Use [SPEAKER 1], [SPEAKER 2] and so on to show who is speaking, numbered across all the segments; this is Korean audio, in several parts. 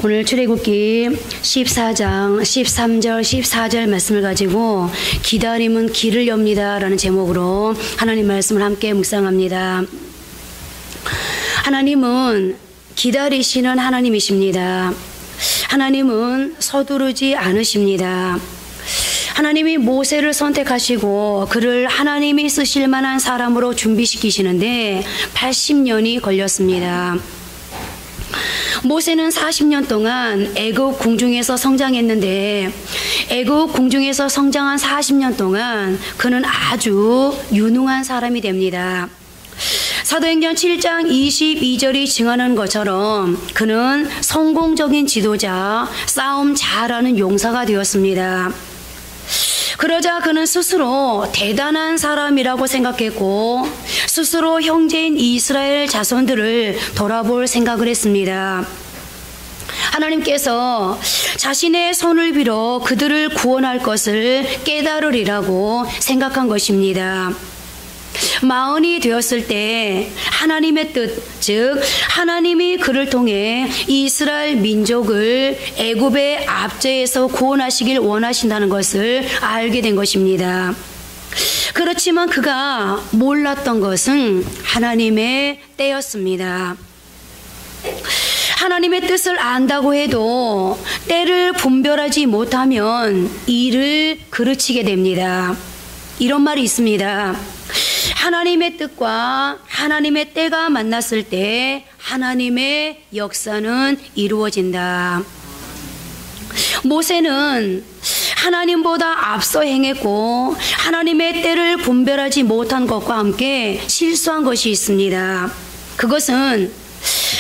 [SPEAKER 1] 오늘 출애굽기 14장 13절 14절 말씀을 가지고 기다림은 길을 엽니다 라는 제목으로 하나님 말씀을 함께 묵상합니다. 하나님은 기다리시는 하나님이십니다. 하나님은 서두르지 않으십니다. 하나님이 모세를 선택하시고 그를 하나님이 쓰실 만한 사람으로 준비시키시는데 80년이 걸렸습니다. 모세는 40년 동안 애굽 궁중에서 성장했는데 애굽 궁중에서 성장한 40년 동안 그는 아주 유능한 사람이 됩니다. 사도행전 7장 22절이 증언하는 것처럼 그는 성공적인 지도자, 싸움 잘하는 용사가 되었습니다. 그러자 그는 스스로 대단한 사람이라고 생각했고 스스로 형제인 이스라엘 자손들을 돌아볼 생각을 했습니다. 하나님께서 자신의 손을 빌어 그들을 구원할 것을 깨달으리라고 생각한 것입니다. 마흔이 되었을 때 하나님의 뜻, 즉 하나님이 그를 통해 이스라엘 민족을 애굽의 압제에서 구원하시길 원하신다는 것을 알게 된 것입니다. 그렇지만 그가 몰랐던 것은 하나님의 때였습니다. 하나님의 뜻을 안다고 해도 때를 분별하지 못하면 일을 그르치게 됩니다. 이런 말이 있습니다. 하나님의 뜻과 하나님의 때가 만났을 때 하나님의 역사는 이루어진다. 모세는 하나님보다 앞서 행했고 하나님의 때를 분별하지 못한 것과 함께 실수한 것이 있습니다. 그것은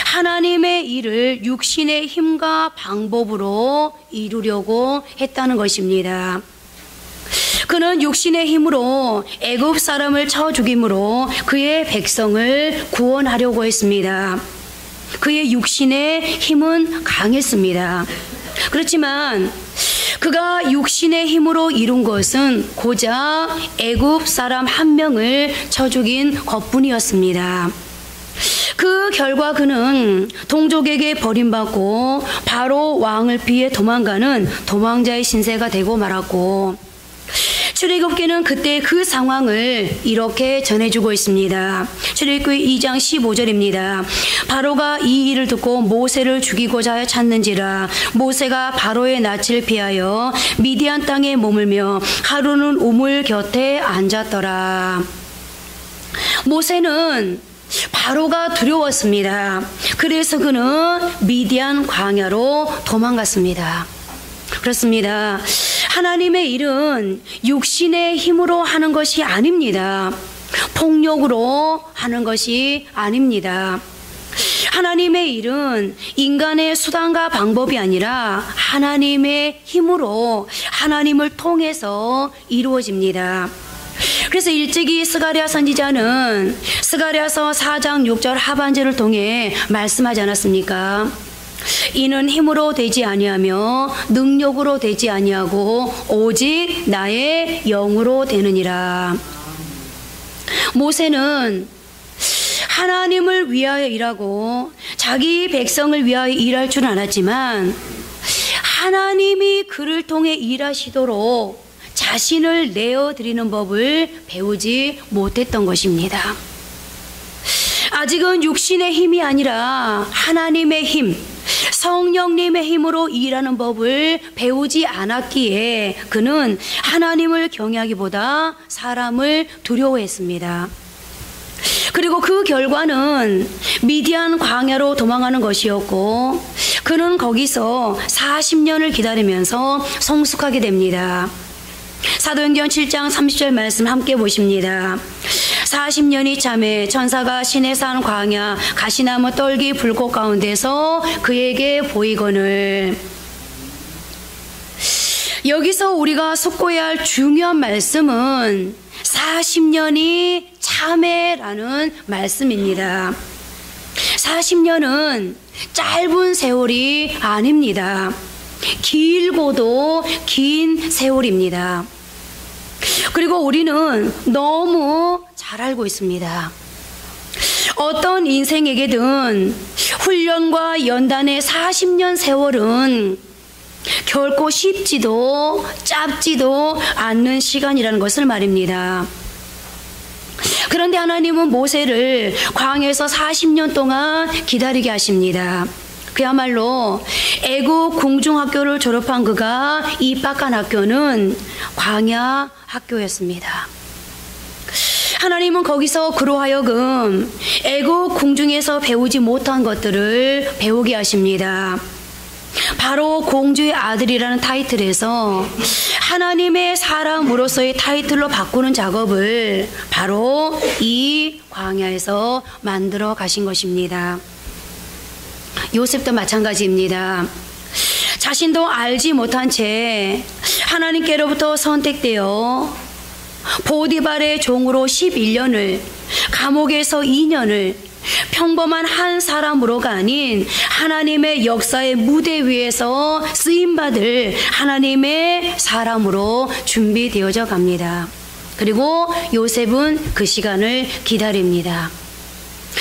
[SPEAKER 1] 하나님의 일을 육신의 힘과 방법으로 이루려고 했다는 것입니다. 그는 육신의 힘으로 애굽 사람을 쳐 죽임으로 그의 백성을 구원하려고 했습니다. 그의 육신의 힘은 강했습니다. 그렇지만 그가 육신의 힘으로 이룬 것은 고작 애굽 사람 한 명을 쳐 죽인 것뿐이었습니다. 그 결과 그는 동족에게 버림받고 바로 왕을 피해 도망가는 도망자의 신세가 되고 말았고, 출애굽기는 그때 그 상황을 이렇게 전해주고 있습니다. 출애굽기 2장 15절입니다. 바로가 이 일을 듣고 모세를 죽이고자 찾는지라 모세가 바로의 낯을 피하여 미디안 땅에 머물며 하루는 우물 곁에 앉았더라. 모세는 바로가 두려웠습니다. 그래서 그는 미디안 광야로 도망갔습니다. 그렇습니다. 하나님의 일은 육신의 힘으로 하는 것이 아닙니다. 폭력으로 하는 것이 아닙니다. 하나님의 일은 인간의 수단과 방법이 아니라 하나님의 힘으로 하나님을 통해서 이루어집니다. 그래서 일찍이 스가랴 선지자는 스가랴서 4장 6절 하반절을 통해 말씀하지 않았습니까? 이는 힘으로 되지 아니하며 능력으로 되지 아니하고 오직 나의 영으로 되느니라. 모세는 하나님을 위하여 일하고 자기 백성을 위하여 일할 줄 알았지만 하나님이 그를 통해 일하시도록 자신을 내어드리는 법을 배우지 못했던 것입니다. 아직은 육신의 힘이 아니라 하나님의 힘, 성령님의 힘으로 일하는 법을 배우지 않았기에 그는 하나님을 경외하기보다 사람을 두려워했습니다. 그리고 그 결과는 미디안 광야로 도망가는 것이었고 그는 거기서 40년을 기다리면서 성숙하게 됩니다. 사도행전 7장 30절 말씀 함께 보십니다. 40년이 참에 천사가 시내산 광야 가시나무 떨기 불꽃 가운데서 그에게 보이거늘. 여기서 우리가 숙고해야 할 중요한 말씀은 40년이 참에라는 말씀입니다. 40년은 짧은 세월이 아닙니다. 길고도 긴 세월입니다. 그리고 우리는 너무 잘 알고 있습니다. 어떤 인생에게든 훈련과 연단의 40년 세월은 결코 쉽지도 짧지도 않는 시간이라는 것을 말입니다. 그런데 하나님은 모세를 광야에서 40년 동안 기다리게 하십니다. 그야말로 애국 궁중학교를 졸업한 그가 입학한 학교는 광야 학교였습니다. 하나님은 거기서 그로 하여금 애국 궁중에서 배우지 못한 것들을 배우게 하십니다. 바로 공주의 아들이라는 타이틀에서 하나님의 사람으로서의 타이틀로 바꾸는 작업을 바로 이 광야에서 만들어 가신 것입니다. 요셉도 마찬가지입니다. 자신도 알지 못한 채 하나님께로부터 선택되어 보디발의 종으로 11년을, 감옥에서 2년을 평범한 한 사람으로가 아닌 하나님의 역사의 무대 위에서 쓰임받을 하나님의 사람으로 준비되어져 갑니다. 그리고 요셉은 그 시간을 기다립니다.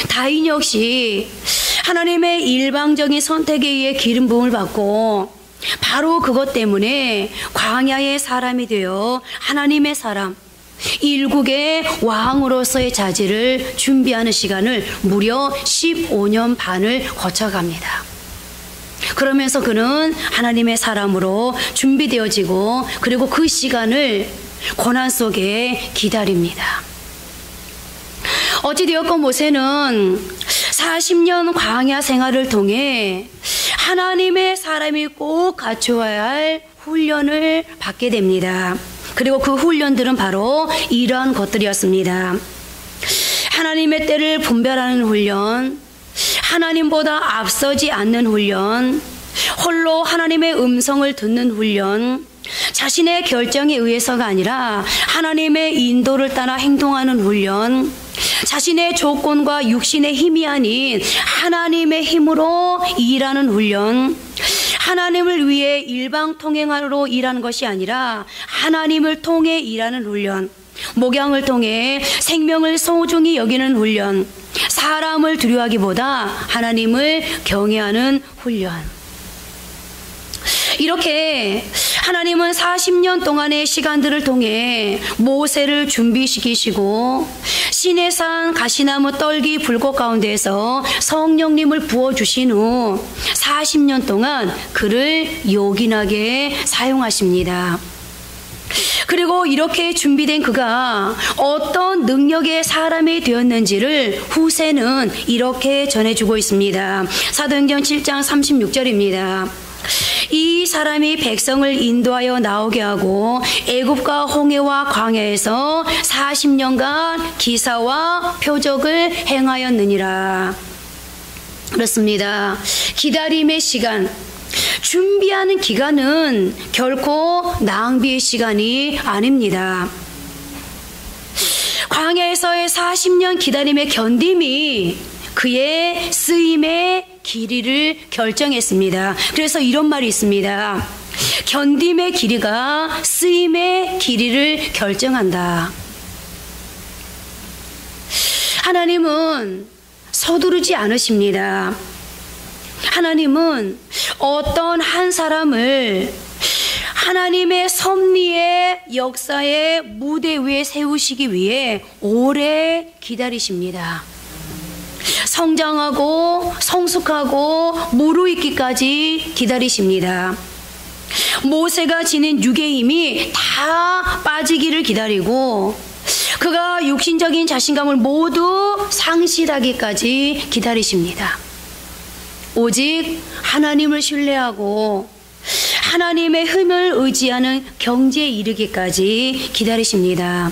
[SPEAKER 1] 다윈 역시 하나님의 일방적인 선택에 의해 기름 부음을 받고 바로 그것 때문에 광야의 사람이 되어 하나님의 사람, 일국의 왕으로서의 자질을 준비하는 시간을 무려 15년 반을 거쳐갑니다. 그러면서 그는 하나님의 사람으로 준비되어지고 그리고 그 시간을 고난 속에 기다립니다. 어찌되었건 모세는 40년 광야 생활을 통해 하나님의 사람이 꼭 갖추어야 할 훈련을 받게 됩니다. 그리고 그 훈련들은 바로 이러한 것들이었습니다. 하나님의 때를 분별하는 훈련, 하나님보다 앞서지 않는 훈련, 홀로 하나님의 음성을 듣는 훈련, 자신의 결정에 의해서가 아니라 하나님의 인도를 따라 행동하는 훈련, 자신의 조건과 육신의 힘이 아닌 하나님의 힘으로 일하는 훈련, 하나님을 위해 일방통행하러 일하는 것이 아니라 하나님을 통해 일하는 훈련, 목양을 통해 생명을 소중히 여기는 훈련, 사람을 두려워하기보다 하나님을 경외하는 훈련. 이렇게 하나님은 40년 동안의 시간들을 통해 모세를 준비시키시고 시내산 가시나무 떨기 불꽃 가운데에서 성령님을 부어주신 후 40년 동안 그를 요긴하게 사용하십니다. 그리고 이렇게 준비된 그가 어떤 능력의 사람이 되었는지를 후세는 이렇게 전해주고 있습니다. 사도행전 7장 36절입니다. 이 사람이 백성을 인도하여 나오게 하고 애굽과 홍해와 광야에서 40년간 기사와 표적을 행하였느니라. 그렇습니다. 기다림의 시간, 준비하는 기간은 결코 낭비의 시간이 아닙니다. 광야에서의 40년 기다림의 견딤이 그의 쓰임의 길이를 결정했습니다. 그래서 이런 말이 있습니다. 견딤의 길이가 쓰임의 길이를 결정한다. 하나님은 서두르지 않으십니다. 하나님은 어떤 한 사람을 하나님의 섭리의 역사의 무대 위에 세우시기 위해 오래 기다리십니다. 성장하고 성숙하고 무르익기까지 기다리십니다. 모세가 지닌 육의 힘이 다 빠지기를 기다리고 그가 육신적인 자신감을 모두 상실하기까지 기다리십니다. 오직 하나님을 신뢰하고 하나님의 힘을 의지하는 경지에 이르기까지 기다리십니다.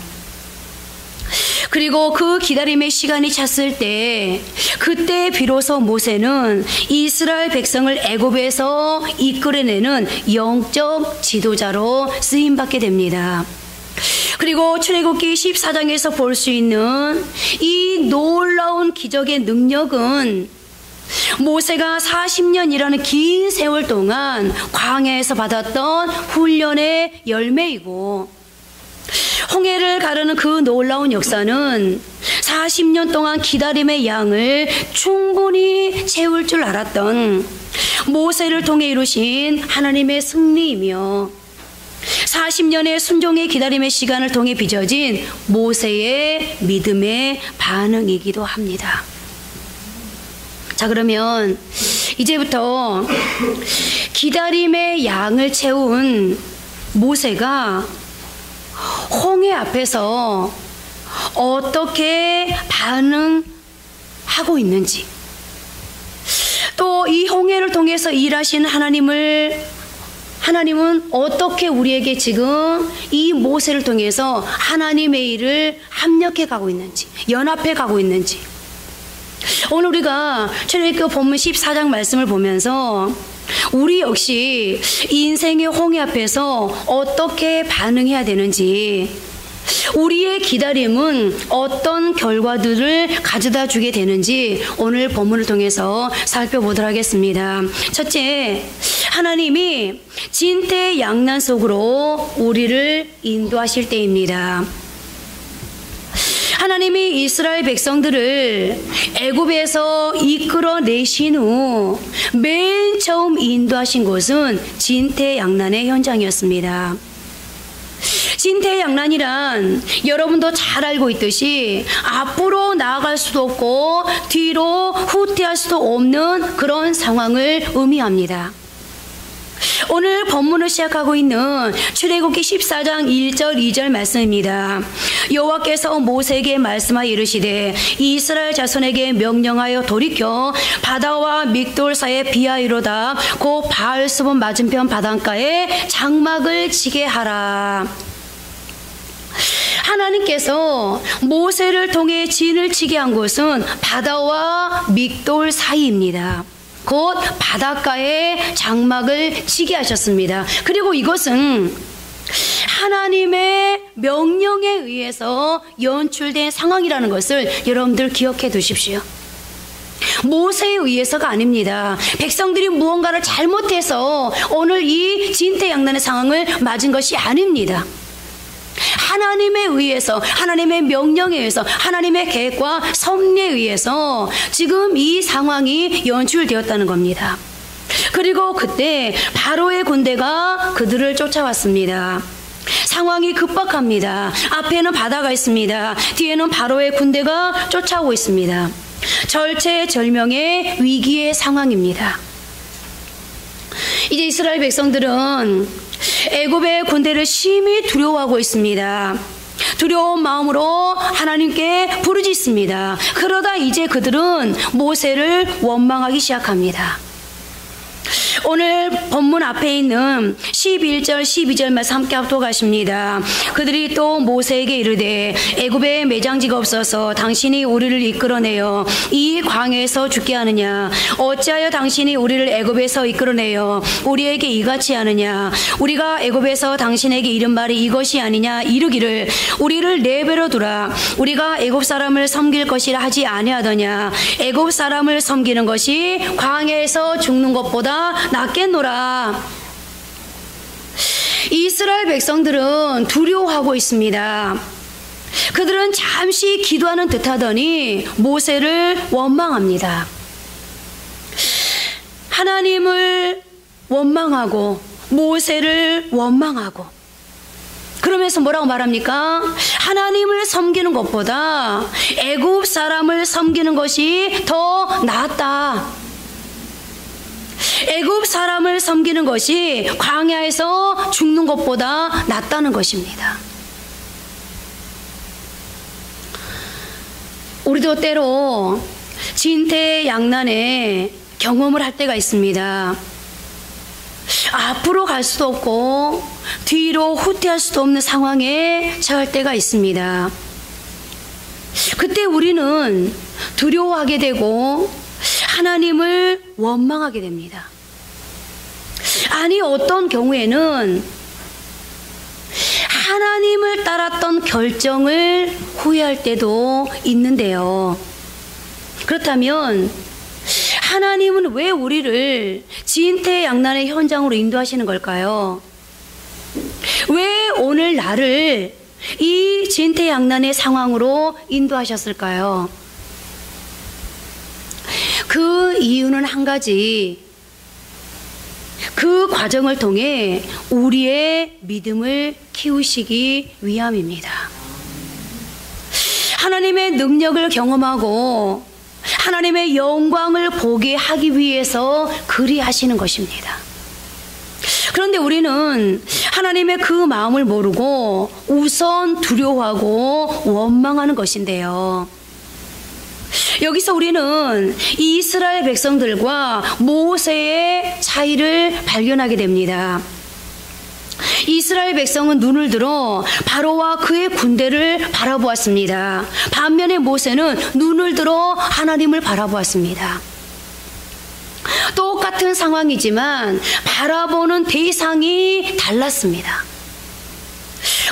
[SPEAKER 1] 그리고 그 기다림의 시간이 찼을 때 그때 비로소 모세는 이스라엘 백성을 애굽에서 이끌어내는 영적 지도자로 쓰임받게 됩니다. 그리고 출애굽기 14장에서 볼 수 있는 이 놀라운 기적의 능력은 모세가 40년이라는 긴 세월 동안 광야에서 받았던 훈련의 열매이고 홍해를 가르는 그 놀라운 역사는 40년 동안 기다림의 양을 충분히 채울 줄 알았던 모세를 통해 이루신 하나님의 승리이며 40년의 순종의 기다림의 시간을 통해 빚어진 모세의 믿음의 반응이기도 합니다. 자, 그러면 이제부터 기다림의 양을 채운 모세가 홍해 앞에서 어떻게 반응하고 있는지, 또 이 홍해를 통해서 일하신 하나님은 어떻게 우리에게 지금 이 모세를 통해서 하나님의 일을 합력해 가고 있는지, 연합해 가고 있는지, 오늘 우리가 출애굽기 본문 14장 말씀을 보면서 우리 역시 인생의 홍해 앞에서 어떻게 반응해야 되는지, 우리의 기다림은 어떤 결과들을 가져다 주게 되는지 오늘 본문을 통해서 살펴보도록 하겠습니다. 첫째, 하나님이 진퇴양난 속으로 우리를 인도하실 때입니다. 하나님이 이스라엘 백성들을 애굽에서 이끌어내신 후 맨 처음 인도하신 곳은 진퇴양난의 현장이었습니다. 진퇴양난이란 여러분도 잘 알고 있듯이 앞으로 나아갈 수도 없고 뒤로 후퇴할 수도 없는 그런 상황을 의미합니다. 오늘 본문을 시작하고 있는 출애굽기 14장 1절 2절 말씀입니다. 여호와께서 모세에게 말씀하여 이르시되 이스라엘 자손에게 명령하여 돌이켜 바다와 믹돌 사이에 비하이로다 곧 바알스본 맞은편 바닷가에 장막을 치게 하라. 하나님께서 모세를 통해 진을 치게 한 곳은 바다와 믹돌 사이입니다. 곧 바닷가에 장막을 치게 하셨습니다. 그리고 이것은 하나님의 명령에 의해서 연출된 상황이라는 것을 여러분들 기억해 두십시오. 모세에 의해서가 아닙니다. 백성들이 무언가를 잘못해서 오늘 이 진퇴양난의 상황을 맞은 것이 아닙니다. 하나님에 의해서, 하나님의 명령에 의해서, 하나님의 계획과 섭리에 의해서 지금 이 상황이 연출되었다는 겁니다. 그리고 그때 바로의 군대가 그들을 쫓아왔습니다. 상황이 급박합니다. 앞에는 바다가 있습니다. 뒤에는 바로의 군대가 쫓아오고 있습니다. 절체절명의 위기의 상황입니다. 이제 이스라엘 백성들은 애굽의 군대를 심히 두려워하고 있습니다. 두려운 마음으로 하나님께 부르짖습니다. 그러다 이제 그들은 모세를 원망하기 시작합니다. 오늘 본문 앞에 있는 11절 12절 말씀 함께 합독하십니다. 그들이 또 모세에게 이르되 애굽에 매장지가 없어서 당신이 우리를 이끌어내어 이 광야에서 죽게 하느냐? 어찌하여 당신이 우리를 애굽에서 이끌어내어 우리에게 이같이 하느냐? 우리가 애굽에서 당신에게 이른 말이 이것이 아니냐? 이르기를 우리를 내버려 두라. 우리가 애굽 사람을 섬길 것이라 하지 아니하더냐? 애굽 사람을 섬기는 것이 광야에서 죽는 것보다 낫겠노라. 이스라엘 백성들은 두려워하고 있습니다. 그들은 잠시 기도하는 듯하더니 모세를 원망합니다. 하나님을 원망하고 모세를 원망하고 그러면서 뭐라고 말합니까? 하나님을 섬기는 것보다 애굽 사람을 섬기는 것이 더 낫다. 애굽 사람을 섬기는 것이 광야에서 죽는 것보다 낫다는 것입니다. 우리도 때로 진퇴양난의 경험을 할 때가 있습니다. 앞으로 갈 수도 없고 뒤로 후퇴할 수도 없는 상황에 처할 때가 있습니다. 그때 우리는 두려워하게 되고 하나님을 원망하게 됩니다. 아니, 어떤 경우에는 하나님을 따랐던 결정을 후회할 때도 있는데요. 그렇다면 하나님은 왜 우리를 진퇴양난의 현장으로 인도하시는 걸까요? 왜 오늘 나를 이 진퇴양난의 상황으로 인도하셨을까요? 그 이유는 한 가지. 그 과정을 통해 우리의 믿음을 키우시기 위함입니다. 하나님의 능력을 경험하고 하나님의 영광을 보게 하기 위해서 그리하시는 것입니다. 그런데 우리는 하나님의 그 마음을 모르고 우선 두려워하고 원망하는 것인데요. 여기서 우리는 이스라엘 백성들과 모세의 차이를 발견하게 됩니다. 이스라엘 백성은 눈을 들어 바로와 그의 군대를 바라보았습니다. 반면에 모세는 눈을 들어 하나님을 바라보았습니다. 똑같은 상황이지만 바라보는 대상이 달랐습니다.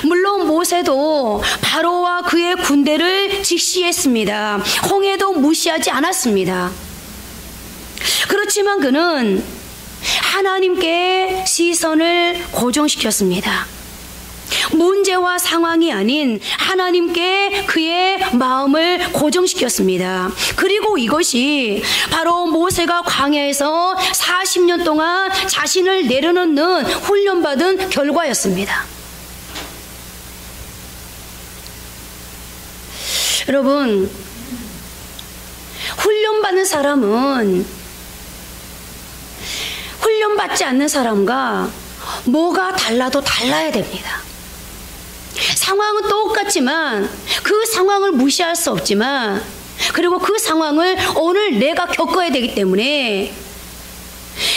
[SPEAKER 1] 물론 모세도 바로와 그의 군대를 직시했습니다. 홍해도 무시하지 않았습니다. 그렇지만 그는 하나님께 시선을 고정시켰습니다. 문제와 상황이 아닌 하나님께 그의 마음을 고정시켰습니다. 그리고 이것이 바로 모세가 광야에서 40년 동안 자신을 내려놓는 훈련받은 결과였습니다. 여러분, 훈련받는 사람은 훈련받지 않는 사람과 뭐가 달라도 달라야 됩니다. 상황은 똑같지만 그 상황을 무시할 수 없지만, 그리고 그 상황을 오늘 내가 겪어야 되기 때문에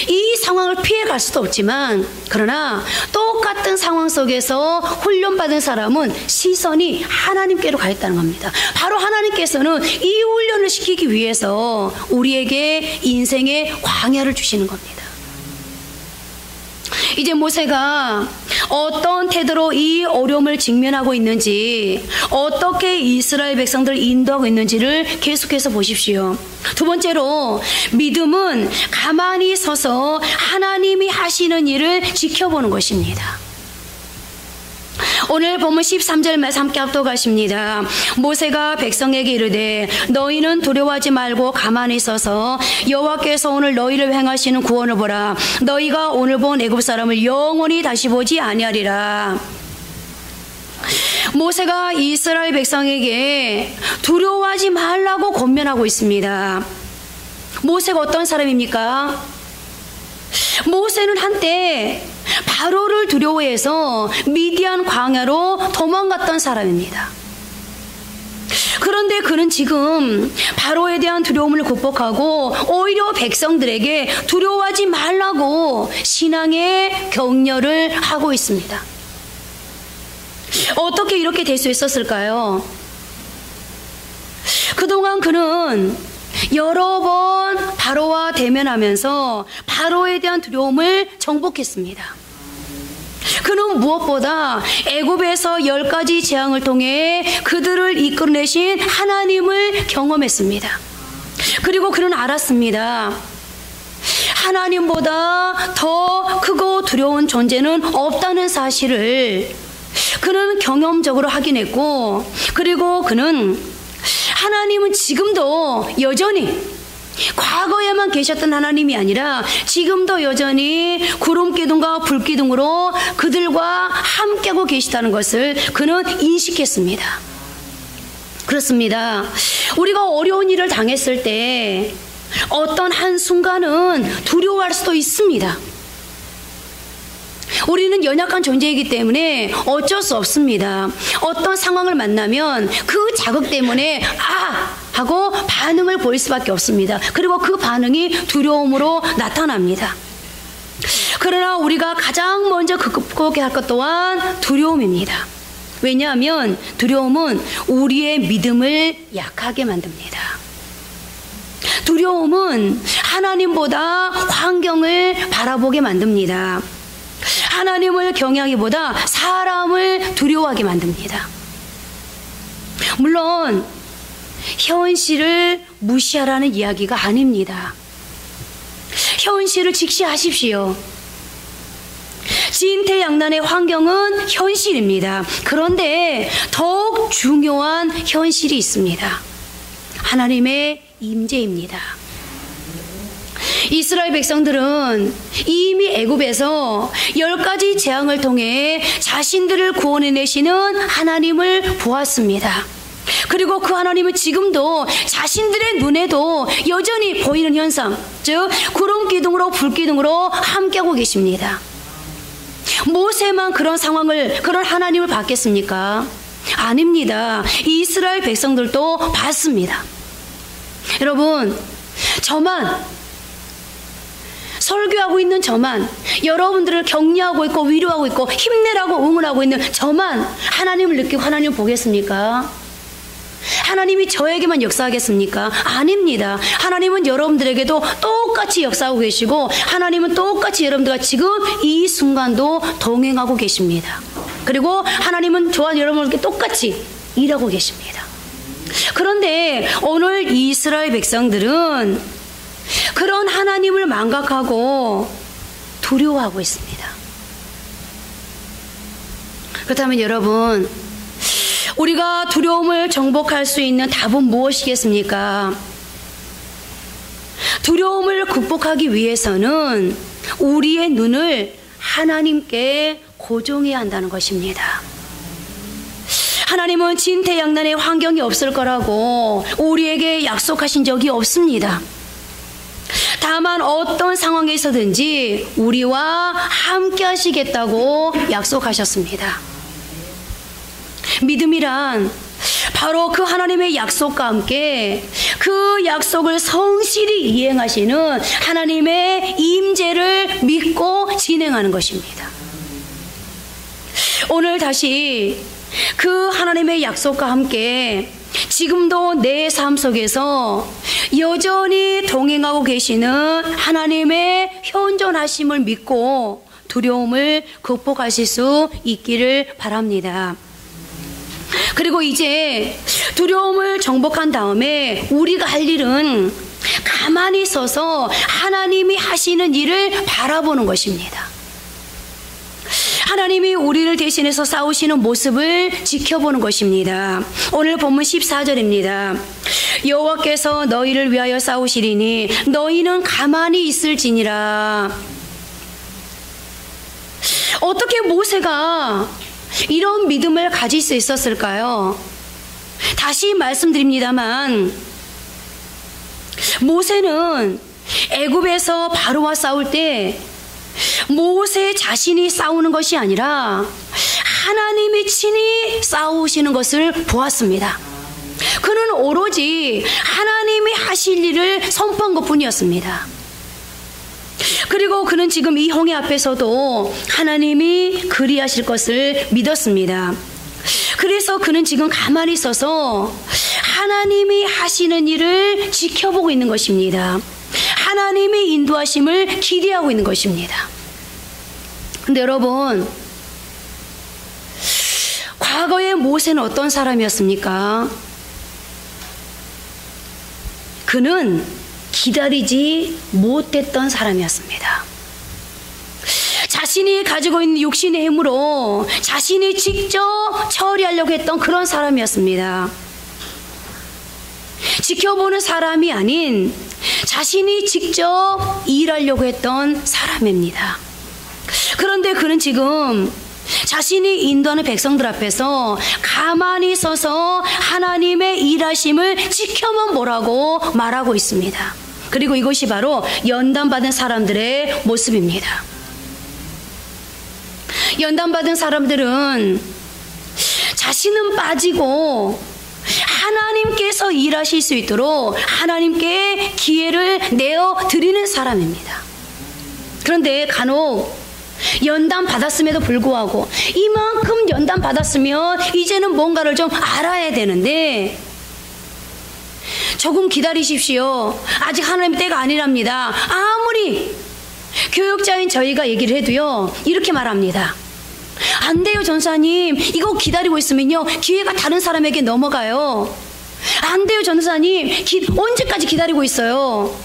[SPEAKER 1] 이 상황을 피해갈 수도 없지만, 그러나 똑같은 상황 속에서 훈련받은 사람은 시선이 하나님께로 가 있다는 겁니다. 바로 하나님께서는 이 훈련을 시키기 위해서 우리에게 인생의 광야를 주시는 겁니다. 이제 모세가 어떤 태도로 이 어려움을 직면하고 있는지, 어떻게 이스라엘 백성들을 인도하고 있는지를 계속해서 보십시오. 두 번째로, 믿음은 가만히 서서 하나님이 하시는 일을 지켜보는 것입니다. 오늘 본문 13절 말씀 함께 합독하십니다. 모세가 백성에게 이르되 너희는 두려워하지 말고 가만히 서서 여호와께서 오늘 너희를 행하시는 구원을 보라. 너희가 오늘 본 애굽 사람을 영원히 다시 보지 아니하리라. 모세가 이스라엘 백성에게 두려워하지 말라고 권면하고 있습니다. 모세가 어떤 사람입니까? 모세는 한때 바로를 두려워해서 미디안 광야로 도망갔던 사람입니다. 그런데 그는 지금 바로에 대한 두려움을 극복하고 오히려 백성들에게 두려워하지 말라고 신앙의 격려를 하고 있습니다. 어떻게 이렇게 될 수 있었을까요? 그동안 그는 여러 번 바로와 대면하면서 바로에 대한 두려움을 정복했습니다. 그는 무엇보다 애굽에서 10가지 재앙을 통해 그들을 이끌어내신 하나님을 경험했습니다. 그리고 그는 알았습니다. 하나님보다 더 크고 두려운 존재는 없다는 사실을 그는 경험적으로 확인했고, 그리고 그는 하나님은 지금도 여전히 과거에만 계셨던 하나님이 아니라 지금도 여전히 구름기둥과 불기둥으로 그들과 함께하고 계시다는 것을 그는 인식했습니다. 그렇습니다. 우리가 어려운 일을 당했을 때 어떤 한순간은 두려워할 수도 있습니다. 우리는 연약한 존재이기 때문에 어쩔 수 없습니다. 어떤 상황을 만나면 그 자극 때문에 하고 반응을 보일 수밖에 없습니다. 그리고 그 반응이 두려움으로 나타납니다. 그러나 우리가 가장 먼저 극복해야 할 것 또한 두려움입니다. 왜냐하면 두려움은 우리의 믿음을 약하게 만듭니다. 두려움은 하나님보다 환경을 바라보게 만듭니다. 하나님을 경외하기보다 사람을 두려워하게 만듭니다. 물론 현실을 무시하라는 이야기가 아닙니다. 현실을 직시하십시오. 진퇴양난의 환경은 현실입니다. 그런데 더욱 중요한 현실이 있습니다. 하나님의 임재입니다. 이스라엘 백성들은 이미 애굽에서 10가지 재앙을 통해 자신들을 구원해내시는 하나님을 보았습니다. 그리고 그 하나님은 지금도 자신들의 눈에도 여전히 보이는 현상, 즉 구름 기둥으로 불 기둥으로 함께하고 계십니다. 모세만 그런 상황을, 그런 하나님을 봤겠습니까? 아닙니다. 이스라엘 백성들도 봤습니다. 여러분, 저만, 설교하고 있는 저만, 여러분들을 격려하고 있고 위로하고 있고 힘내라고 응원하고 있는 저만 하나님을 느끼고 하나님을 보겠습니까? 하나님이 저에게만 역사하겠습니까? 아닙니다. 하나님은 여러분들에게도 똑같이 역사하고 계시고 하나님은 똑같이 여러분들과 지금 이 순간도 동행하고 계십니다. 그리고 하나님은 저와 여러분에게 똑같이 일하고 계십니다. 그런데 오늘 이스라엘 백성들은 그런 하나님을 망각하고 두려워하고 있습니다. 그렇다면 여러분, 우리가 두려움을 정복할 수 있는 답은 무엇이겠습니까? 두려움을 극복하기 위해서는 우리의 눈을 하나님께 고정해야 한다는 것입니다. 하나님은 진퇴양난의 환경이 없을 거라고 우리에게 약속하신 적이 없습니다. 다만 어떤 상황에 있어든지 우리와 함께 하시겠다고 약속하셨습니다. 믿음이란 바로 그 하나님의 약속과 함께 그 약속을 성실히 이행하시는 하나님의 임재를 믿고 진행하는 것입니다. 오늘 다시 그 하나님의 약속과 함께 지금도 내 삶 속에서 여전히 동행하고 계시는 하나님의 현존하심을 믿고 두려움을 극복하실 수 있기를 바랍니다. 그리고 이제 두려움을 정복한 다음에 우리가 할 일은 가만히 서서 하나님이 하시는 일을 바라보는 것입니다. 하나님이 우리를 대신해서 싸우시는 모습을 지켜보는 것입니다. 오늘 본문 14절입니다. 여호와께서 너희를 위하여 싸우시리니 너희는 가만히 있을지니라. 어떻게 모세가 이런 믿음을 가질 수 있었을까요? 다시 말씀드립니다만 모세는 애굽에서 바로와 싸울 때 모세 자신이 싸우는 것이 아니라 하나님이 친히 싸우시는 것을 보았습니다. 그는 오로지 하나님이 하실 일을 선포한 것뿐이었습니다. 그리고 그는 지금 이 홍해 앞에서도 하나님이 그리하실 것을 믿었습니다. 그래서 그는 지금 가만히 있어서 하나님이 하시는 일을 지켜보고 있는 것입니다. 하나님의 인도하심을 기대하고 있는 것입니다. 근데 여러분, 과거의 모세는 어떤 사람이었습니까? 그는 기다리지 못했던 사람이었습니다. 자신이 가지고 있는 육신의 힘으로 자신이 직접 처리하려고 했던 그런 사람이었습니다. 지켜보는 사람이 아닌 자신이 직접 일하려고 했던 사람입니다. 그런데 그는 지금 자신이 인도하는 백성들 앞에서 가만히 서서 하나님의 일하심을 지켜만 보라고 말하고 있습니다. 그리고 이것이 바로 연단받은 사람들의 모습입니다. 연단받은 사람들은 자신은 빠지고 하나님께서 일하실 수 있도록 하나님께 기회를 내어 드리는 사람입니다. 그런데 간혹 연단 받았음에도 불구하고 이만큼 연단 받았으면 이제는 뭔가를 좀 알아야 되는데 조금 기다리십시오. 아직 하나님 때가 아니랍니다. 아무리 교육자인 저희가 얘기를 해도요, 이렇게 말합니다. 안 돼요, 전사님. 이거 기다리고 있으면요, 기회가 다른 사람에게 넘어가요. 안 돼요, 전사님. 언제까지 기다리고 있어요?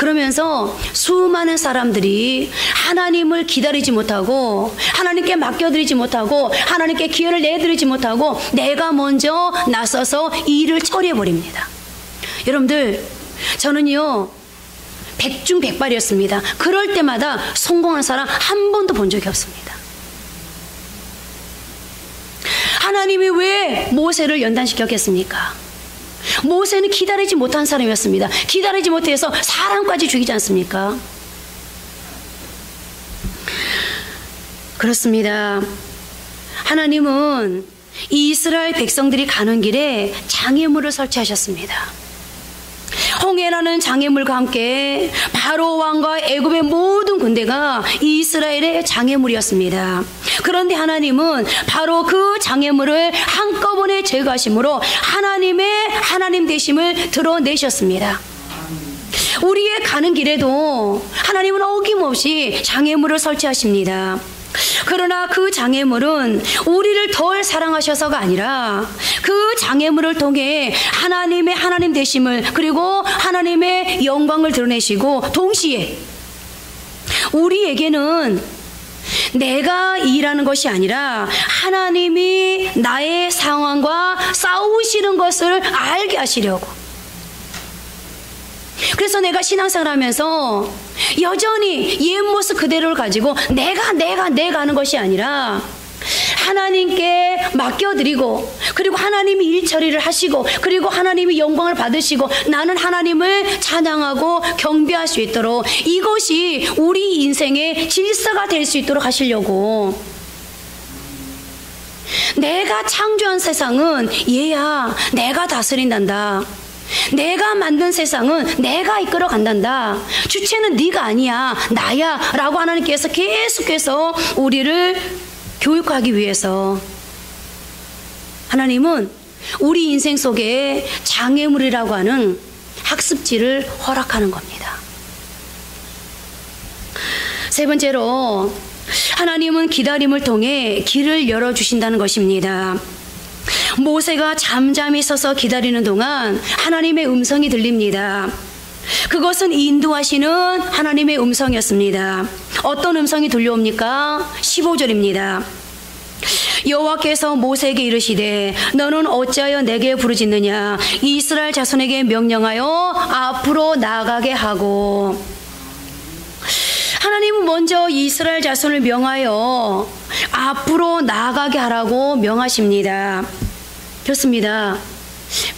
[SPEAKER 1] 그러면서 수많은 사람들이 하나님을 기다리지 못하고 하나님께 맡겨드리지 못하고 하나님께 기회를 내드리지 못하고 내가 먼저 나서서 일을 처리해버립니다. 여러분들, 저는요 백중백발이었습니다. 그럴 때마다 성공한 사람 한 번도 본 적이 없습니다. 하나님이 왜 모세를 연단시켰겠습니까? 모세는 기다리지 못한 사람이었습니다. 기다리지 못해서 사람까지 죽이지 않습니까? 그렇습니다. 하나님은 이스라엘 백성들이 가는 길에 장애물을 설치하셨습니다. 홍해라는 장애물과 함께 바로 왕과 애굽의 모든 군대가 이스라엘의 장애물이었습니다. 그런데 하나님은 바로 그 장애물을 한꺼번에 제거하심으로 하나님 되심을 드러내셨습니다. 우리의 가는 길에도 하나님은 어김없이 장애물을 설치하십니다. 그러나 그 장애물은 우리를 덜 사랑하셔서가 아니라 그 장애물을 통해 하나님 되심을 그리고 하나님의 영광을 드러내시고 동시에 우리에게는 내가 일하는 것이 아니라 하나님이 나의 상황과 싸우시는 것을 알게 하시려고. 그래서 내가 신앙생활 하면서 여전히 옛 모습 그대로를 가지고 내가 하는 것이 아니라 하나님께 맡겨드리고 그리고 하나님이 일 처리를 하시고 그리고 하나님이 영광을 받으시고 나는 하나님을 찬양하고 경배할 수 있도록 이것이 우리 인생의 질서가 될 수 있도록 하시려고. 내가 창조한 세상은 얘야 내가 다스린단다. 내가 만든 세상은 내가 이끌어 간단다. 주체는 네가 아니야 나야 라고 하나님께서 계속해서 우리를 교육하기 위해서 하나님은 우리 인생 속에 장애물이라고 하는 학습지를 허락하는 겁니다. 세 번째로 하나님은 기다림을 통해 길을 열어주신다는 것입니다. 모세가 잠잠히 서서 기다리는 동안 하나님의 음성이 들립니다. 그것은 인도하시는 하나님의 음성이었습니다. 어떤 음성이 들려옵니까? 15절입니다. 여호와께서 모세에게 이르시되 너는 어찌하여 내게 부르짖느냐 이스라엘 자손에게 명령하여 앞으로 나아가게 하고. 하나님은 먼저 이스라엘 자손을 명하여 앞으로 나아가게 하라고 명하십니다. 그렇습니다.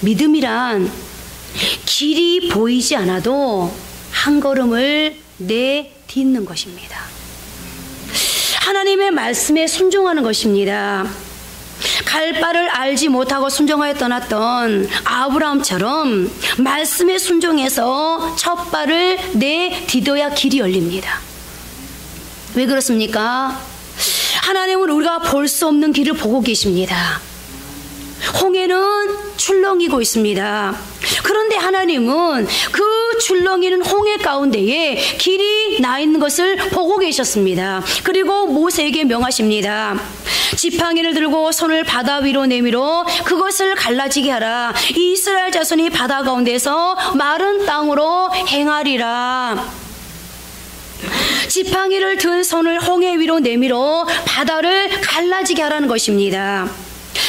[SPEAKER 1] 믿음이란 길이 보이지 않아도 한 걸음을 내딛는 것입니다. 하나님의 말씀에 순종하는 것입니다. 갈 바를 알지 못하고 순종하여 떠났던 아브라함처럼 말씀에 순종해서 첫 발을 내딛어야 길이 열립니다. 왜 그렇습니까? 하나님은 우리가 볼 수 없는 길을 보고 계십니다. 홍해는 출렁이고 있습니다. 그런데 하나님은 그 출렁이는 홍해 가운데에 길이 나 있는 것을 보고 계셨습니다. 그리고 모세에게 명하십니다. 지팡이를 들고 손을 바다 위로 내밀어 그것을 갈라지게 하라. 이스라엘 자손이 바다 가운데서 마른 땅으로 행하리라. 지팡이를 든 손을 홍해 위로 내밀어 바다를 갈라지게 하라는 것입니다.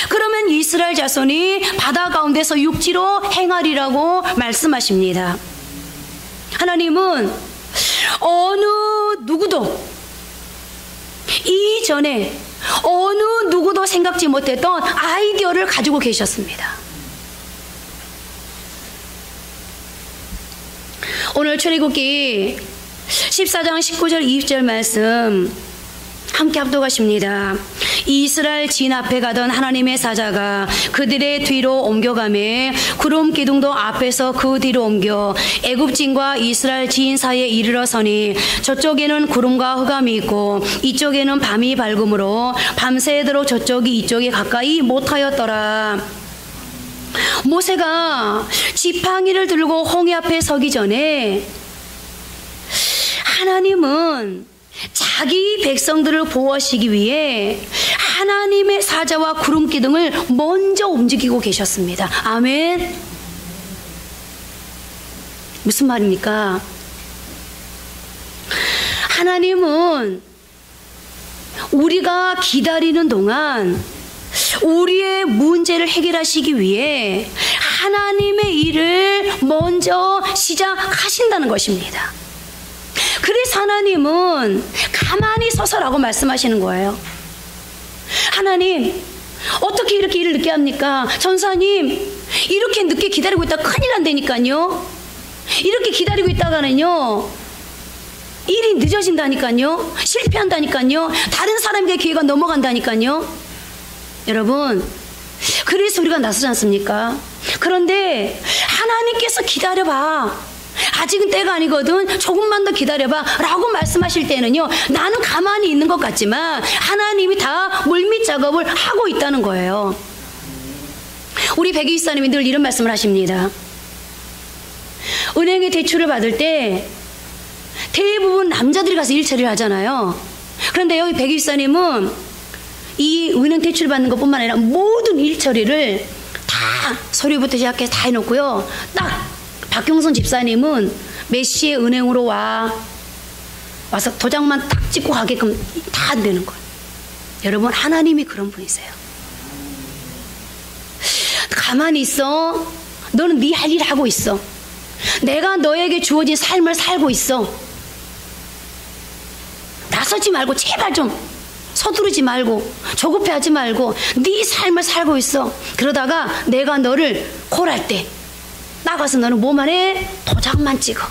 [SPEAKER 1] 그러면 이스라엘 자손이 바다 가운데서 육지로 행하리라고 말씀하십니다. 하나님은 어느 누구도 이전에 어느 누구도 생각지 못했던 아이디어를 가지고 계셨습니다. 오늘 출애굽기 14장 19절 20절 말씀 함께 합독하십니다. 이스라엘 진 앞에 가던 하나님의 사자가 그들의 뒤로 옮겨가매 구름 기둥도 앞에서 그 뒤로 옮겨 애굽진과 이스라엘 진 사이에 이르러 서니 저쪽에는 구름과 흑암이 있고 이쪽에는 밤이 밝음으로 밤새도록 저쪽이 이쪽에 가까이 못하였더라. 모세가 지팡이를 들고 홍해 앞에 서기 전에 하나님은 자기 백성들을 보호하시기 위해 하나님의 사자와 구름 기둥을 먼저 움직이고 계셨습니다. 아멘. 무슨 말입니까? 하나님은 우리가 기다리는 동안 우리의 문제를 해결하시기 위해 하나님의 일을 먼저 시작하신다는 것입니다. 그래서 하나님은 가만히 서서라고 말씀하시는 거예요. 하나님, 어떻게 이렇게 일을 늦게 합니까? 전사님, 이렇게 늦게 기다리고 있다가 큰일 난다니까요. 이렇게 기다리고 있다가는요, 일이 늦어진다니까요. 실패한다니까요. 다른 사람에게 기회가 넘어간다니까요. 여러분, 그래서 우리가 나서지 않습니까? 그런데 하나님께서 기다려봐, 아직은 때가 아니거든, 조금만 더 기다려봐 라고 말씀하실 때는요, 나는 가만히 있는 것 같지만 하나님이 다 물밑 작업을 하고 있다는 거예요. 우리 백일사님이 늘 이런 말씀을 하십니다. 은행에 대출을 받을 때 대부분 남자들이 가서 일 처리를 하잖아요. 그런데 여기 백일사님은 이 은행 대출 받는 것뿐만 아니라 모든 일 처리를 다 서류부터 시작해서 다 해놓고요, 딱 박경선 집사님은 몇 시에 은행으로 와서 도장만 딱 찍고 가게끔 다 안 되는 거예요. 여러분, 하나님이 그런 분이세요. 가만히 있어. 너는 네 할 일 하고 있어. 내가 너에게 주어진 삶을 살고 있어. 나서지 말고 제발 좀 서두르지 말고 조급해하지 말고 네 삶을 살고 있어. 그러다가 내가 너를 콜할 때 나가서 너는 뭐만 해? 도장만 찍어.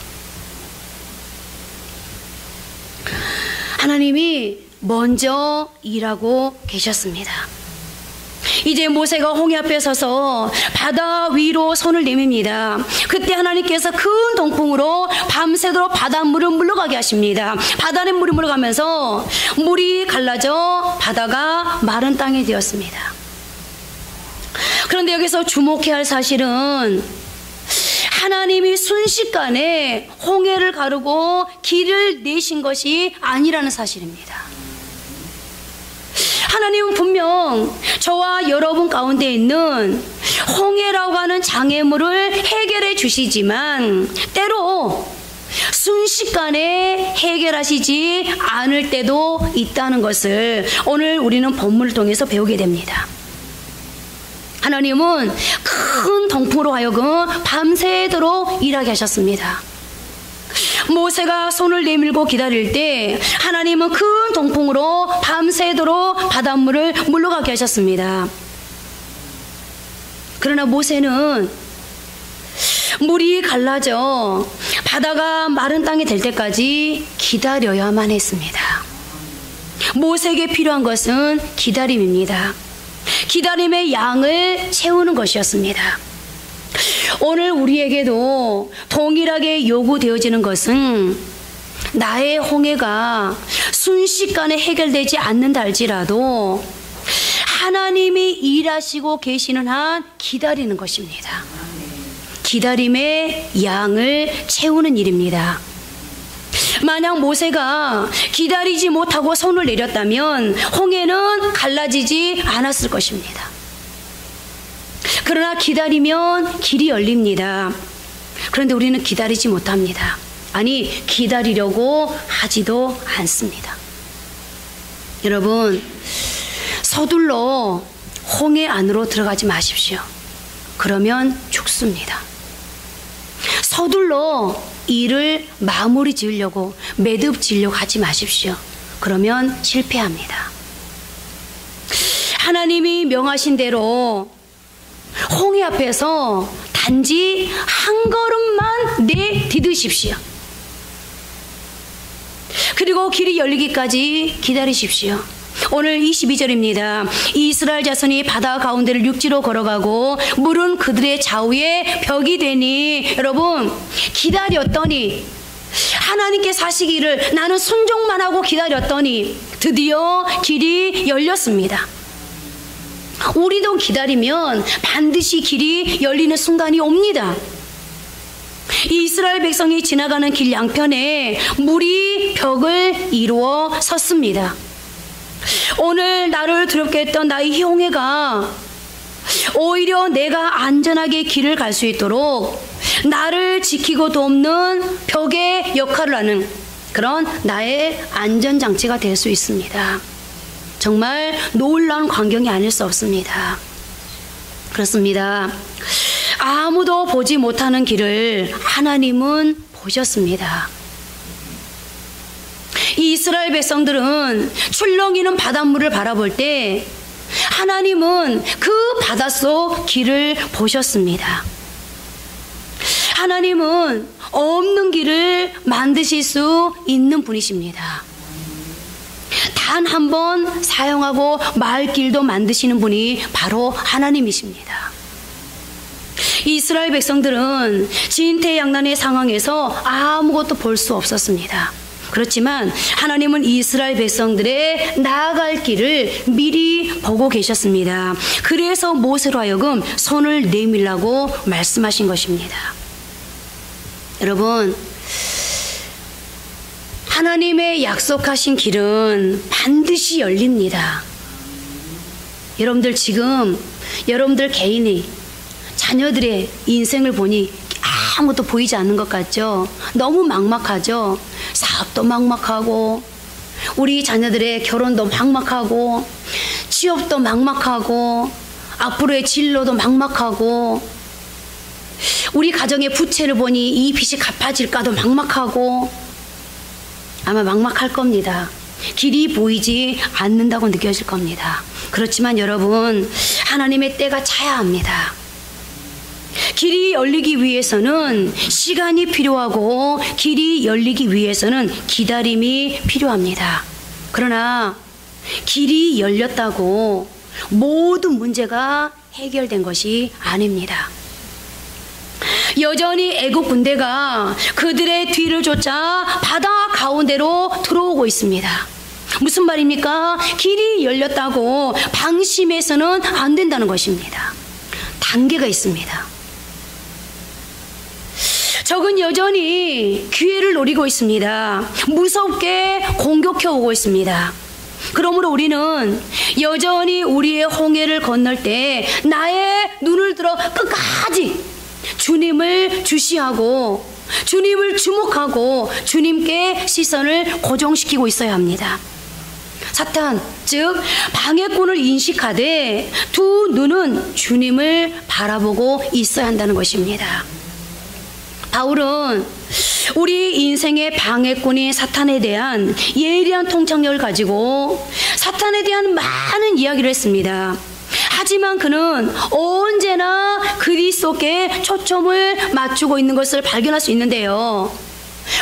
[SPEAKER 1] 하나님이 먼저 일하고 계셨습니다. 이제 모세가 홍해 앞에 서서 바다 위로 손을 내밉니다. 그때 하나님께서 큰 동풍으로 밤새도록 바닷물을 물러가게 하십니다. 바다의 물이 물러가면서 물이 갈라져 바다가 마른 땅이 되었습니다. 그런데 여기서 주목해야 할 사실은 하나님이 순식간에 홍해를 가르고 길을 내신 것이 아니라는 사실입니다. 하나님은 분명 저와 여러분 가운데 있는 홍해라고 하는 장애물을 해결해 주시지만 때로 순식간에 해결하시지 않을 때도 있다는 것을 오늘 우리는 본문을 통해서 배우게 됩니다. 하나님은 큰 동풍으로 하여금 밤새도록 일하게 하셨습니다. 모세가 손을 내밀고 기다릴 때 하나님은 큰 동풍으로 밤새도록 바닷물을 물러가게 하셨습니다. 그러나 모세는 물이 갈라져 바다가 마른 땅이 될 때까지 기다려야만 했습니다. 모세에게 필요한 것은 기다림입니다. 기다림의 양을 채우는 것이었습니다. 오늘 우리에게도 동일하게 요구되어지는 것은 나의 홍해가 순식간에 해결되지 않는다 할지라도 하나님이 일하시고 계시는 한 기다리는 것입니다. 기다림의 양을 채우는 일입니다. 만약 모세가 기다리지 못하고 손을 내렸다면 홍해는 갈라지지 않았을 것입니다. 그러나 기다리면 길이 열립니다. 그런데 우리는 기다리지 못합니다. 아니, 기다리려고 하지도 않습니다. 여러분, 서둘러 홍해 안으로 들어가지 마십시오. 그러면 죽습니다. 서둘러 일을 마무리 지으려고 매듭 지으려고 하지 마십시오. 그러면 실패합니다. 하나님이 명하신 대로 홍해 앞에서 단지 한 걸음만 내디디십시오. 그리고 길이 열리기까지 기다리십시오. 오늘 22절입니다. 이스라엘 자손이 바다 가운데를 육지로 걸어가고 물은 그들의 좌우에 벽이 되니, 여러분, 기다렸더니 하나님께서 하시기를 나는 순종만 하고 기다렸더니 드디어 길이 열렸습니다. 우리도 기다리면 반드시 길이 열리는 순간이 옵니다. 이스라엘 백성이 지나가는 길 양편에 물이 벽을 이루어 섰습니다. 오늘 나를 두렵게 했던 나의 홍해가 오히려 내가 안전하게 길을 갈 수 있도록 나를 지키고 돕는 벽의 역할을 하는 그런 나의 안전장치가 될 수 있습니다. 정말 놀라운 광경이 아닐 수 없습니다. 그렇습니다. 아무도 보지 못하는 길을 하나님은 보셨습니다. 이스라엘 백성들은 출렁이는 바닷물을 바라볼 때 하나님은 그 바닷속 길을 보셨습니다. 하나님은 없는 길을 만드실 수 있는 분이십니다. 단 한 번 사용하고 말 길도 만드시는 분이 바로 하나님이십니다. 이스라엘 백성들은 진퇴양난의 상황에서 아무것도 볼 수 없었습니다. 그렇지만 하나님은 이스라엘 백성들의 나아갈 길을 미리 보고 계셨습니다. 그래서 모세로 하여금 손을 내밀라고 말씀하신 것입니다. 여러분, 하나님의 약속하신 길은 반드시 열립니다. 여러분들 지금 여러분들 개인이 자녀들의 인생을 보니 아무것도 보이지 않는 것 같죠? 너무 막막하죠? 사업도 막막하고, 우리 자녀들의 결혼도 막막하고, 취업도 막막하고, 앞으로의 진로도 막막하고, 우리 가정의 부채를 보니 이 빚이 갚아질까도 막막하고, 아마 막막할 겁니다. 길이 보이지 않는다고 느껴질 겁니다. 그렇지만 여러분, 하나님의 때가 차야 합니다. 길이 열리기 위해서는 시간이 필요하고, 길이 열리기 위해서는 기다림이 필요합니다. 그러나 길이 열렸다고 모든 문제가 해결된 것이 아닙니다. 여전히 애국 군대가 그들의 뒤를 쫓아 바다 가운데로 들어오고 있습니다. 무슨 말입니까? 길이 열렸다고 방심해서는 안 된다는 것입니다. 단계가 있습니다. 적은 여전히 기회를 노리고 있습니다. 무섭게 공격해 오고 있습니다. 그러므로 우리는 여전히 우리의 홍해를 건널 때 나의 눈을 들어 끝까지 주님을 주시하고, 주님을 주목하고, 주님께 시선을 고정시키고 있어야 합니다. 사탄, 즉 방해꾼을 인식하되 두 눈은 주님을 바라보고 있어야 한다는 것입니다. 바울은 우리 인생의 방해꾼인 사탄에 대한 예리한 통찰력을 가지고 사탄에 대한 많은 이야기를 했습니다. 하지만 그는 언제나 그리스도께 초점을 맞추고 있는 것을 발견할 수 있는데요.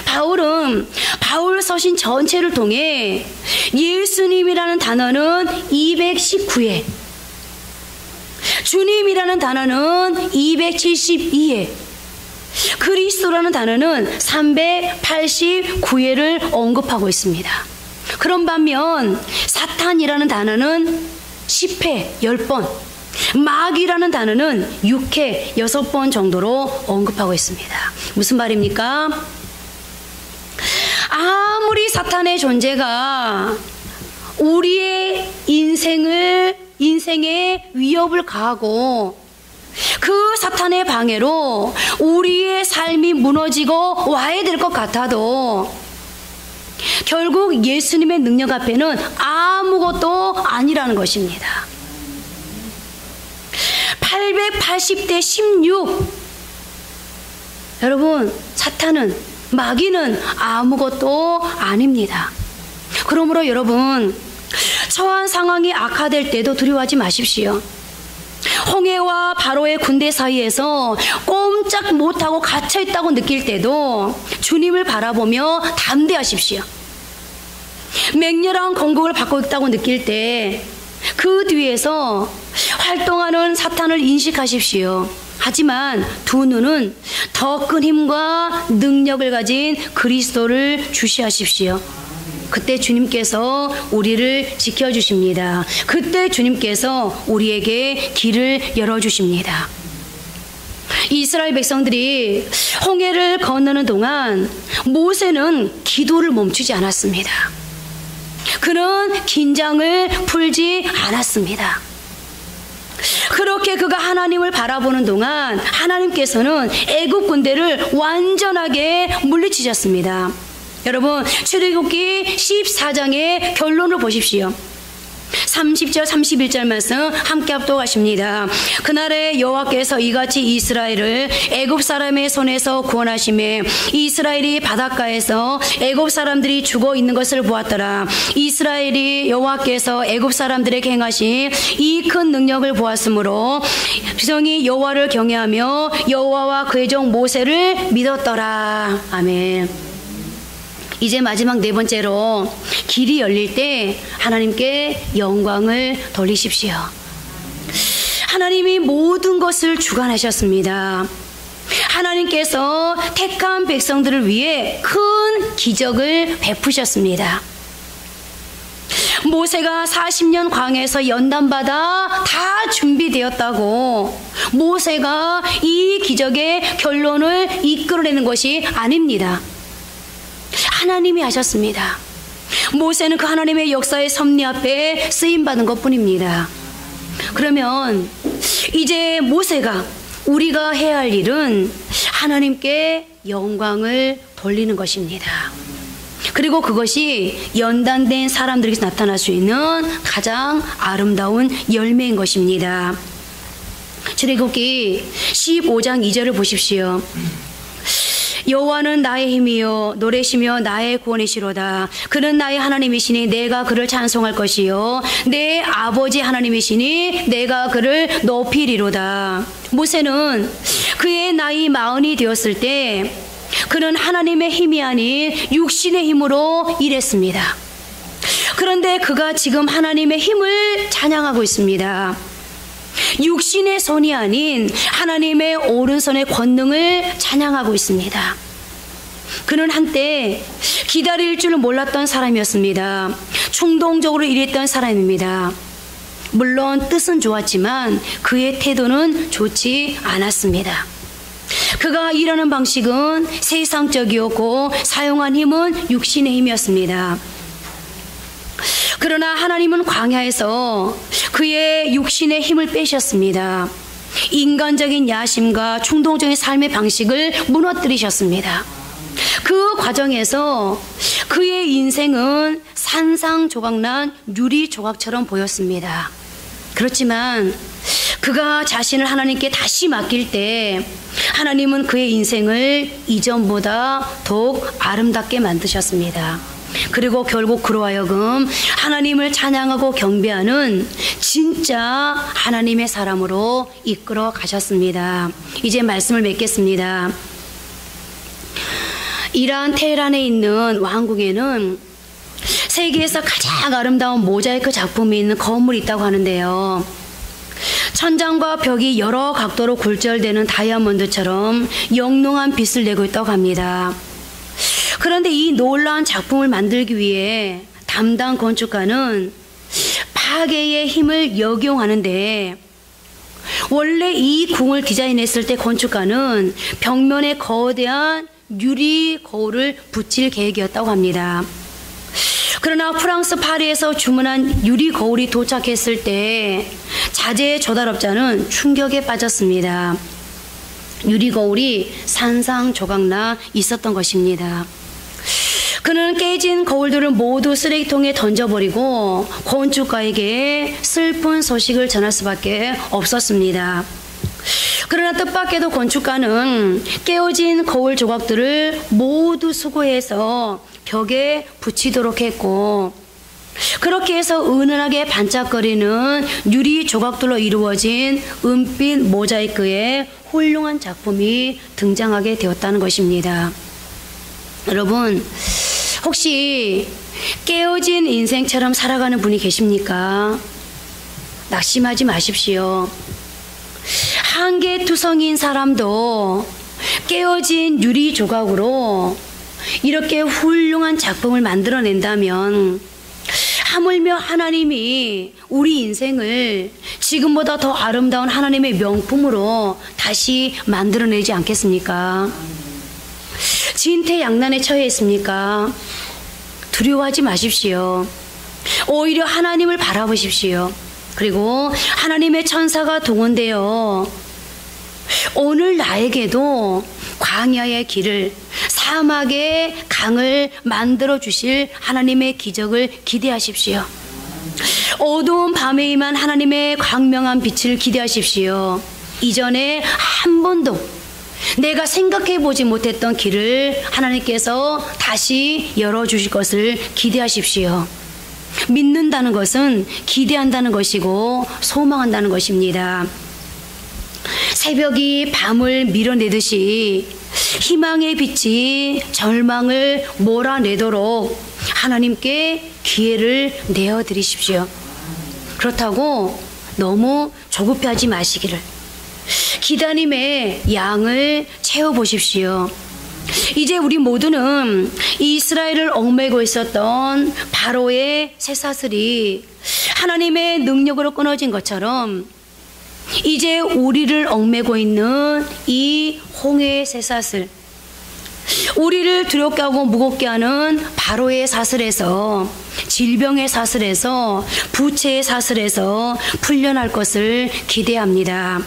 [SPEAKER 1] 바울은 바울 서신 전체를 통해 예수님이라는 단어는 219회, 주님이라는 단어는 272회, 그리스도라는 단어는 389회를 언급하고 있습니다. 그런 반면 사탄이라는 단어는 10회 10번, 마귀라는 단어는 6회 6번 정도로 언급하고 있습니다. 무슨 말입니까? 아무리 사탄의 존재가 우리의 인생에 위협을 가하고 그 사탄의 방해로 우리의 삶이 무너지고 와야 될 것 같아도 결국 예수님의 능력 앞에는 아무것도 아니라는 것입니다. 880대 16. 여러분, 사탄은, 마귀는 아무것도 아닙니다. 그러므로 여러분, 처한 상황이 악화될 때도 두려워하지 마십시오. 홍해와 바로의 군대 사이에서 꼼짝 못하고 갇혀있다고 느낄 때도 주님을 바라보며 담대하십시오. 맹렬한 공격을 받고 있다고 느낄 때 그 뒤에서 활동하는 사탄을 인식하십시오. 하지만 두 눈은 더 큰 힘과 능력을 가진 그리스도를 주시하십시오. 그때 주님께서 우리를 지켜주십니다. 그때 주님께서 우리에게 길을 열어주십니다. 이스라엘 백성들이 홍해를 건너는 동안 모세는 기도를 멈추지 않았습니다. 그는 긴장을 풀지 않았습니다. 그렇게 그가 하나님을 바라보는 동안 하나님께서는 애국 군대를 완전하게 물리치셨습니다. 여러분, 출애굽기 14장의 결론을 보십시오. 30절 31절 말씀 함께 합독하십니다. 그날에 여호와께서 이같이 이스라엘을 애굽 사람의 손에서 구원하시매 이스라엘이 바닷가에서 애굽 사람들이 죽어 있는 것을 보았더라. 이스라엘이 여호와께서 애굽 사람들에게 행하신 이 큰 능력을 보았으므로 백성이 여호와를 경외하며 여호와와 그의 종 모세를 믿었더라. 아멘. 이제 마지막 네 번째로, 길이 열릴 때 하나님께 영광을 돌리십시오. 하나님이 모든 것을 주관하셨습니다. 하나님께서 택한 백성들을 위해 큰 기적을 베푸셨습니다. 모세가 40년 광야에서 연단받아 다 준비되었다고 모세가 이 기적의 결론을 이끌어내는 것이 아닙니다. 하나님이 하셨습니다. 모세는 그 하나님의 역사의 섭리 앞에 쓰임받은 것뿐입니다. 그러면 이제 모세가, 우리가 해야 할 일은 하나님께 영광을 돌리는 것입니다. 그리고 그것이 연단된 사람들에게 나타날 수 있는 가장 아름다운 열매인 것입니다. 출애굽기 15장 2절을 보십시오. 여호와는 나의 힘이요 노래시며 나의 구원이시로다. 그는 나의 하나님이시니 내가 그를 찬송할 것이요 내 아버지 하나님이시니 내가 그를 높이리로다. 모세는 그의 나이 40이 되었을 때 그는 하나님의 힘이 아닌 육신의 힘으로 일했습니다. 그런데 그가 지금 하나님의 힘을 찬양하고 있습니다. 육신의 손이 아닌 하나님의 오른손의 권능을 찬양하고 있습니다. 그는 한때 기다릴 줄 몰랐던 사람이었습니다. 충동적으로 일했던 사람입니다. 물론 뜻은 좋았지만 그의 태도는 좋지 않았습니다. 그가 일하는 방식은 세상적이었고 사용한 힘은 육신의 힘이었습니다. 그러나 하나님은 광야에서 그의 육신의 힘을 빼셨습니다. 인간적인 야심과 충동적인 삶의 방식을 무너뜨리셨습니다. 그 과정에서 그의 인생은 산상조각난 유리조각처럼 보였습니다. 그렇지만 그가 자신을 하나님께 다시 맡길 때 하나님은 그의 인생을 이전보다 더욱 아름답게 만드셨습니다. 그리고 결국 그로 하여금 하나님을 찬양하고 경배하는 진짜 하나님의 사람으로 이끌어 가셨습니다. 이제 말씀을 맺겠습니다. 이란 테헤란에 있는 왕궁에는 세계에서 가장 아름다운 모자이크 작품이 있는 건물이 있다고 하는데요. 천장과 벽이 여러 각도로 굴절되는 다이아몬드처럼 영롱한 빛을 내고 있다고 합니다. 그런데 이 놀라운 작품을 만들기 위해 담당 건축가는 파괴의 힘을 역용하는데, 원래 이 궁을 디자인했을 때 건축가는 벽면에 거대한 유리 거울을 붙일 계획이었다고 합니다. 그러나 프랑스 파리에서 주문한 유리 거울이 도착했을 때 자재의 조달업자는 충격에 빠졌습니다. 유리 거울이 산상조각나 있었던 것입니다. 그는 깨진 거울들을 모두 쓰레기통에 던져버리고 건축가에게 슬픈 소식을 전할 수밖에 없었습니다. 그러나 뜻밖에도 건축가는 깨어진 거울 조각들을 모두 수거해서 벽에 붙이도록 했고, 그렇게 해서 은은하게 반짝거리는 유리 조각들로 이루어진 은빛 모자이크의 훌륭한 작품이 등장하게 되었다는 것입니다. 여러분, 혹시 깨어진 인생처럼 살아가는 분이 계십니까? 낙심하지 마십시오. 한계투성이인 사람도 깨어진 유리 조각으로 이렇게 훌륭한 작품을 만들어낸다면 하물며 하나님이 우리 인생을 지금보다 더 아름다운 하나님의 명품으로 다시 만들어내지 않겠습니까? 진퇴양난에 처해 있습니까? 두려워하지 마십시오. 오히려 하나님을 바라보십시오. 그리고 하나님의 천사가 동원되어 오늘 나에게도 광야의 길을 사막에 강을 만들어 주실 하나님의 기적을 기대하십시오. 어두운 밤에 임한 하나님의 광명한 빛을 기대하십시오. 이전에 한 번도 내가 생각해 보지 못했던 길을 하나님께서 다시 열어주실 것을 기대하십시오. 믿는다는 것은 기대한다는 것이고 소망한다는 것입니다. 새벽이 밤을 밀어내듯이 희망의 빛이 절망을 몰아내도록 하나님께 기회를 내어드리십시오. 그렇다고 너무 조급해하지 마시기를. 기다림의 양을 채워보십시오. 이제 우리 모두는 이스라엘을 얽매고 있었던 바로의 쇠사슬이 하나님의 능력으로 끊어진 것처럼 이제 우리를 얽매고 있는 이 홍해의 쇠사슬, 우리를 두렵게 하고 무겁게 하는 바로의 사슬에서, 질병의 사슬에서, 부채의 사슬에서 풀려날 것을 기대합니다.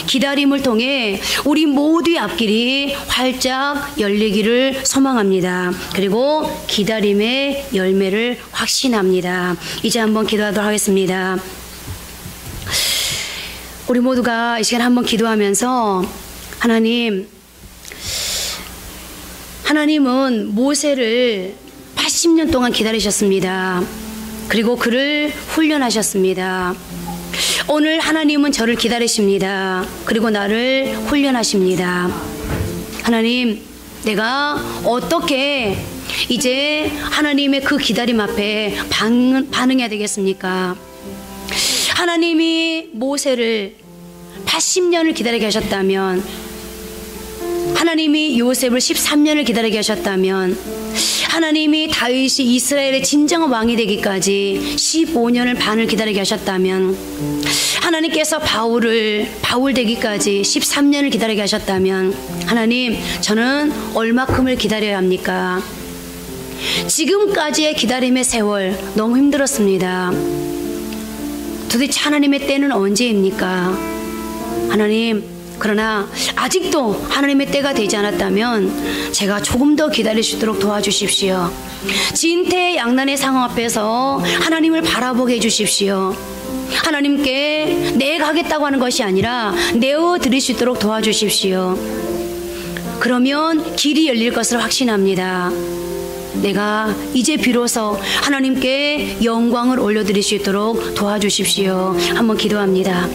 [SPEAKER 1] 기다림을 통해 우리 모두의 앞길이 활짝 열리기를 소망합니다. 그리고 기다림의 열매를 확신합니다. 이제 한번 기도하도록 하겠습니다. 우리 모두가 이 시간 한번 기도하면서 하나님은 모세를 80년 동안 기다리셨습니다. 그리고 그를 훈련하셨습니다. 오늘 하나님은 저를 기다리십니다. 그리고 나를 훈련하십니다. 하나님, 내가 어떻게 이제 하나님의 그 기다림 앞에 반응해야 되겠습니까? 하나님이 모세를 80년을 기다리게 하셨다면, 하나님이 요셉을 13년을 기다리게 하셨다면, 하나님이 다윗이 이스라엘의 진정한 왕이 되기까지 15년을 반을 기다리게 하셨다면, 하나님께서 바울 되기까지 13년을 기다리게 하셨다면, 하나님, 저는 얼마큼을 기다려야 합니까? 지금까지의 기다림의 세월 너무 힘들었습니다. 도대체 하나님의 때는 언제입니까? 하나님, 그러나 아직도 하나님의 때가 되지 않았다면 제가 조금 더 기다릴 수 있도록 도와주십시오. 진퇴양난의 상황 앞에서 하나님을 바라보게 해주십시오. 하나님께 내가 하겠다고 하는 것이 아니라 내어드릴 수 있도록 도와주십시오. 그러면 길이 열릴 것을 확신합니다. 내가 이제 비로소 하나님께 영광을 올려드릴 수 있도록 도와주십시오. 한번 기도합니다.